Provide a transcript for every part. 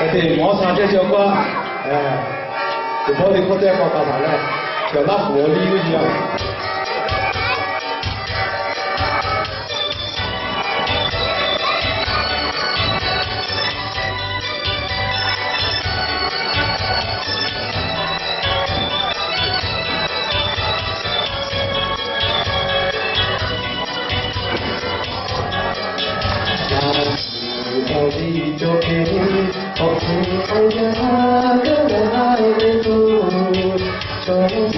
对，毛唱这首歌，哎，就跑的不再搞干嘛了，叫那活力一样。你就给我不要个爱的路，就我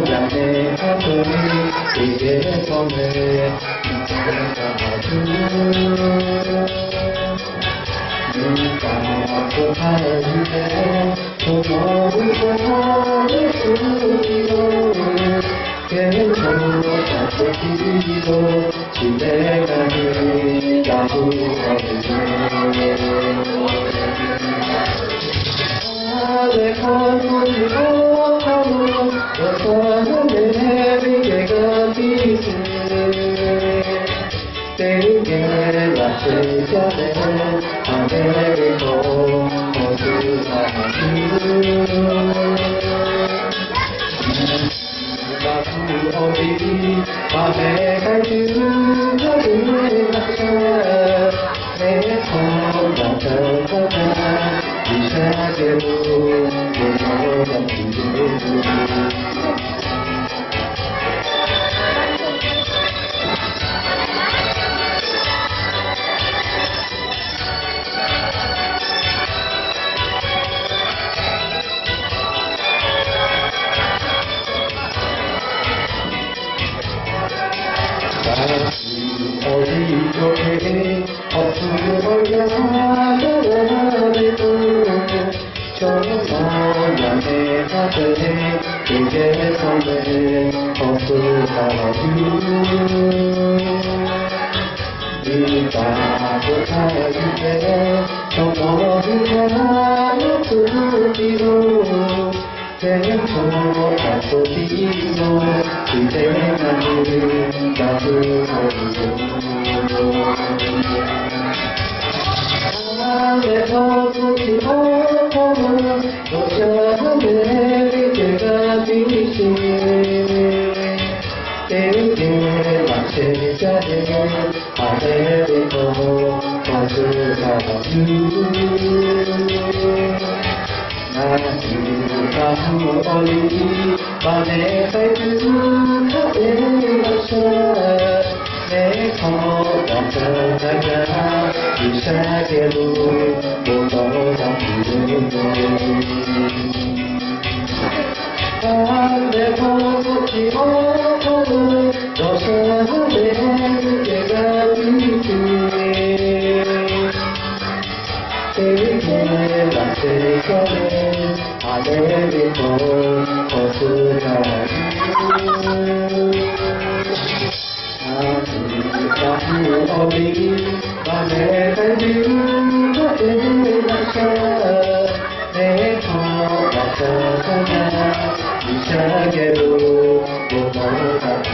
让你看着你别忘了你把我爱的多么的自由，给我在这地方期待着你大不好在看不起我，我说的你这个彼此，给给了谁家的他的口，我是他把土豪的把美开始他的那些美好的可能。一下街路，我跑到平路。我的左边，我是我家的路，就我让你看着你别伤悲，我是他你把我看见，从我的家自己路。天空海阔地阔，你在哪里？那是我在跑出去跑，我想你这个脾气，给那些家人，他的口，我是他那是大河里，把那孩子他的那些美好的在家，一下的路，我都想去。他的跑过去跑，我是的这个脾气。谁让谁可怜？他的脸孔，我是他他是大土里，把美在你的那些美好的可能，一下街路，我都在记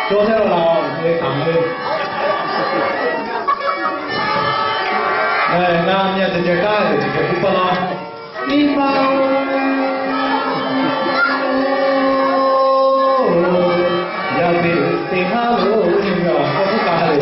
昨天老会讲的，哎，那面这些干这些不了，你把要给他路那个我不干了。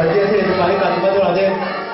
đầu tiên xin được chúc mừng các bạn bắt đầu là